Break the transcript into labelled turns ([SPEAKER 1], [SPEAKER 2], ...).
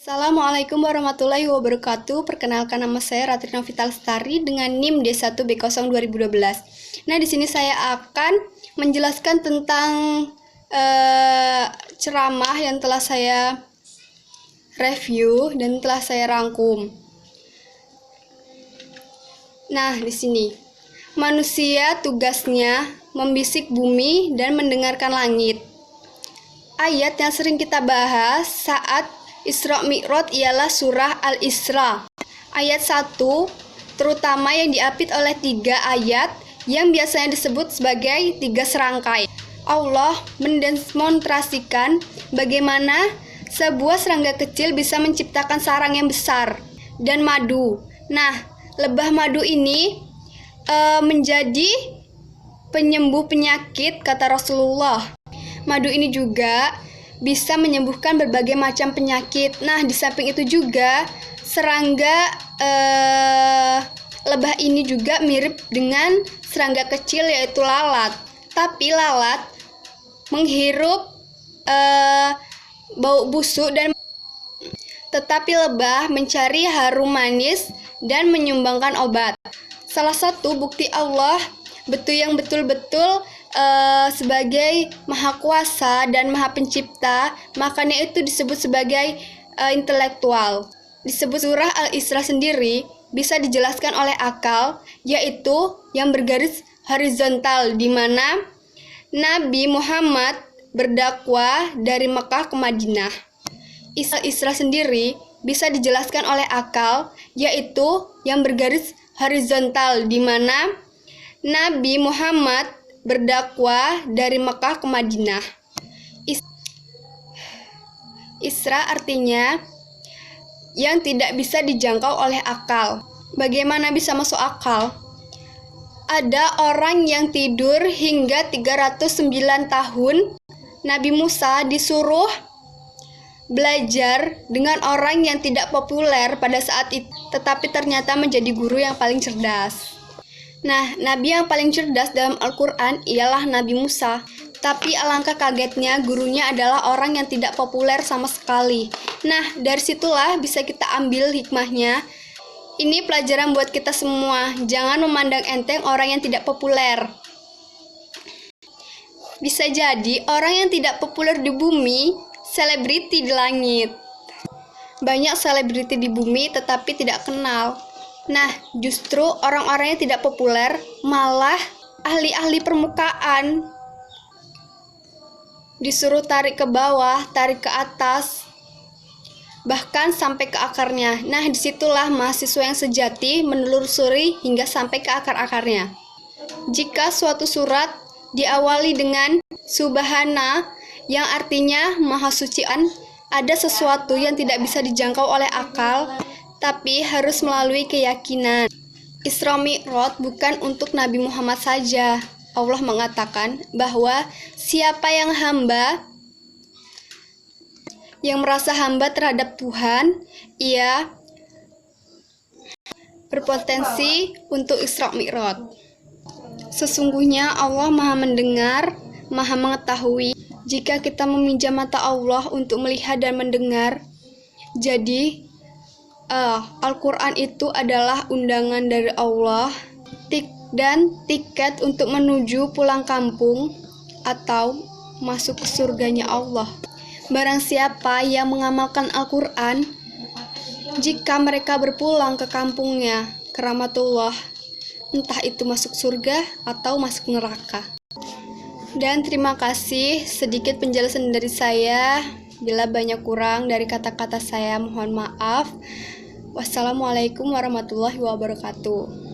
[SPEAKER 1] Assalamualaikum warahmatullahi wabarakatuh. Perkenalkan, nama saya Ratri Novita Lestari dengan NIM D1B0 2012. Nah, di sini saya akan menjelaskan tentang ceramah yang telah saya review dan telah saya rangkum. Nah, di sini manusia tugasnya membisik bumi dan mendengarkan langit. Ayat yang sering kita bahas saat Isra Mi'raj ialah surah Al-Isra. Ayat 1 terutama yang diapit oleh 3 ayat yang biasanya disebut sebagai 3 serangkai. Allah mendemonstrasikan bagaimana sebuah serangga kecil bisa menciptakan sarang yang besar dan madu. Nah, lebah madu ini menjadi penyembuh penyakit, kata Rasulullah. Madu ini juga bisa menyembuhkan berbagai macam penyakit. Nah, di samping itu juga serangga lebah ini juga mirip dengan serangga kecil yaitu lalat. Tapi lalat menghirup bau busuk tetapi lebah mencari harum manis dan menyumbangkan obat. Salah satu bukti Allah betul-betul sebagai Maha Kuasa dan Maha Pencipta, makanya itu disebut sebagai intelektual. Disebut surah Al-Isra sendiri bisa dijelaskan oleh akal, yaitu yang bergaris horizontal, di mana Nabi Muhammad berdakwah dari Mekah ke Madinah. Isra sendiri bisa dijelaskan oleh akal, yaitu yang bergaris horizontal, di mana Nabi Muhammad berdakwah dari Mekah ke Madinah. Isra artinya yang tidak bisa dijangkau oleh akal. Bagaimana bisa masuk akal? Ada orang yang tidur hingga 309 tahun. Nabi Musa disuruh belajar dengan orang yang tidak populer pada saat itu, tetapi ternyata menjadi guru yang paling cerdas. Nah, nabi yang paling cerdas dalam Al-Quran ialah Nabi Musa. Tapi alangkah kagetnya, gurunya adalah orang yang tidak populer sama sekali. Nah, dari situlah bisa kita ambil hikmahnya. Ini pelajaran buat kita semua. Jangan memandang enteng orang yang tidak populer. Bisa jadi orang yang tidak populer di bumi, selebriti di langit. Banyak selebriti di bumi tetapi tidak kenal. Nah, justru orang-orang yang tidak populer malah ahli-ahli permukaan. Disuruh tarik ke bawah, tarik ke atas, bahkan sampai ke akarnya. Nah, disitulah mahasiswa yang sejati menelusuri hingga sampai ke akar-akarnya. Jika suatu surat diawali dengan Subhana, yang artinya Maha Sucian, ada sesuatu yang tidak bisa dijangkau oleh akal, tapi harus melalui keyakinan. Isra Mi'raj bukan untuk Nabi Muhammad saja. Allah mengatakan bahwa siapa yang merasa hamba terhadap Tuhan, ia berpotensi untuk Isra Mi'raj. Sesungguhnya Allah Maha mendengar, Maha mengetahui. Jika kita meminjam mata Allah untuk melihat dan mendengar, jadi Al-Quran itu adalah undangan dari Allah dan tiket untuk menuju pulang kampung atau masuk ke surganya Allah. Barang siapa yang mengamalkan Al-Quran, jika mereka berpulang ke kampungnya, ke rahmatullah, entah itu masuk surga atau masuk neraka. Dan terima kasih, sedikit penjelasan dari saya. Bila banyak kurang dari kata-kata saya, mohon maaf. Wassalamualaikum warahmatullahi wabarakatuh.